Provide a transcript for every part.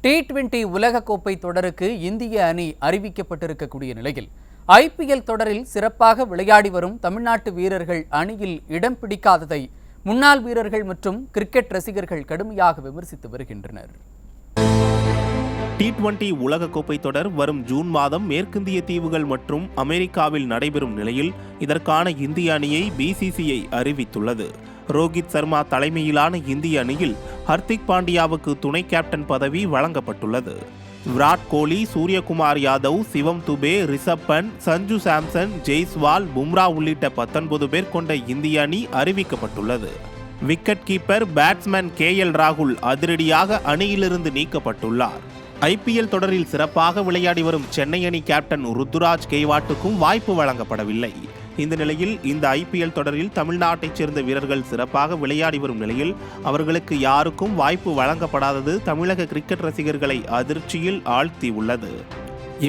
T20 உலகக்கோப்பை தொடருக்கு இந்திய அணி அறிவிக்கப்பட்டிருக்கக்கூடிய நிலையில் IPL தொடரில் சிறப்பாக விளையாடி வரும் தமிழ்நாட்டு வீரர்கள் அணியில் இடம் பிடிக்காததை முன்னாள் வீரர்கள் மற்றும் கிரிக்கெட் ரசிகர்கள் கடுமையாக விமர்சித்து வருகின்றனர். T20 உலகக்கோப்பை தொடர் வரும் ஜூன் மாதம் மேற்கிந்திய தீவுகள் மற்றும் அமெரிக்காவில் நடைபெறும் நிலையில் இதற்கான இந்திய அணியை BCCI அறிவித்துள்ளது. ரோஹித் சர்மா தலைமையிலான இந்திய அணியில் ஹர்திக் பாண்டியாவுக்கு துணை கேப்டன் பதவி வழங்கப்பட்டுள்ளது. விராட் கோலி, சூரியகுமார் யாதவ், சிவம் துபே, ரிஷப் பண்ட், சஞ்சு சாம்சன், ஜெய்ஸ்வால், பும்ரா உள்ளிட்ட 19 பேர் கொண்ட இந்திய அணி அறிவிக்கப்பட்டுள்ளது. விக்கெட் கீப்பர் பேட்ஸ்மேன் KL ராகுல் அதிரடியாக அணியிலிருந்து நீக்கப்பட்டுள்ளார். IPL தொடரில் சிறப்பாக விளையாடி வரும் சென்னை அணி கேப்டன் ருத்துராஜ் கெய்வாட்டுக்கும் வாய்ப்பு வழங்கப்படவில்லை. இந்த நிலையில் இந்த IPL தொடரில் தமிழ்நாட்டைச் சேர்ந்த வீரர்கள் சிறப்பாக விளையாடி வரும் நிலையில் அவர்களுக்கு யாருக்கும் வாய்ப்பு வழங்கப்படாதது தமிழக கிரிக்கெட் ரசிகர்களை அதிர்ச்சியில் ஆழ்த்தியுள்ளது.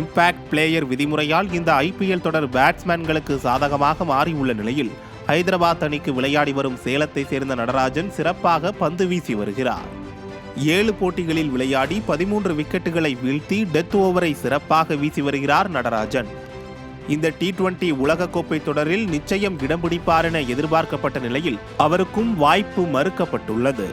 இம்பாக்ட் பிளேயர் விதிமுறையால் இந்த IPL தொடர் பேட்ஸ்மேன்களுக்கு சாதகமாக மாறியுள்ள நிலையில் ஹைதராபாத் அணிக்கு விளையாடி வரும் சேலத்தை சேர்ந்த நடராஜன் சிறப்பாக பந்து வீசி வருகிறார். 7 போட்டிகளில் விளையாடி 13 விக்கெட்டுகளை வீழ்த்தி டெத் ஓவரை சிறப்பாக வீசி வருகிறார் நடராஜன். இந்த T20 உலகக்கோப்பை தொடரில் நிச்சயம் இடம் பிடிப்பார் என எதிர்பார்க்கப்பட்ட நிலையில் அவருக்கும் வாய்ப்பு மறுக்கப்பட்டுள்ளது.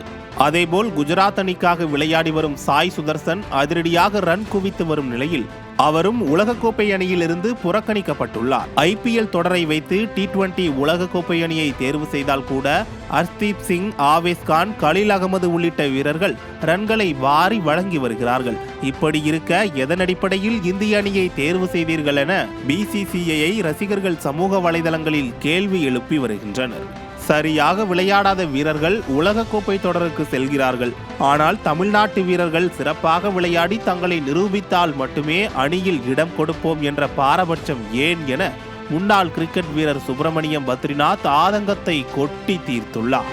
அதேபோல் குஜராத் அணிக்காக விளையாடி வரும் சாய் சுதர்சன் அதிரடியாக ரன் குவித்து வரும் நிலையில் அவரும் உலகக்கோப்பை அணியிலிருந்து புறக்கணிக்கப்பட்டுள்ளார். IPL தொடரை வைத்து T20 உலகக்கோப்பை அணியை தேர்வு செய்தால் கூட ஹர்தீப் சிங், ஆவேஸ் கான், கலீல் அகமது உள்ளிட்ட வீரர்கள் ரன்களை வாரி வழங்கி வருகிறார்கள். இப்படி இருக்க எதன் அடிப்படையில் இந்திய அணியை தேர்வு செய்தீர்கள் என BCCI ரசிகர்கள் சமூக வலைதளங்களில் கேள்வி எழுப்பி வருகின்றனர். சரியாக விளையாடாத வீரர்கள் உலகக்கோப்பை தொடருக்கு செல்கிறார்கள். ஆனால் தமிழ்நாட்டு வீரர்கள் சிறப்பாக விளையாடி தங்களை நிரூபித்தால் மட்டுமே அணியில் இடம் கொடுப்போம் என்ற பாரபட்சம் ஏன் என முன்னாள் கிரிக்கெட் வீரர் சுப்பிரமணியம் பத்ரிநாத் ஆதங்கத்தை கொட்டி தீர்த்துள்ளார்.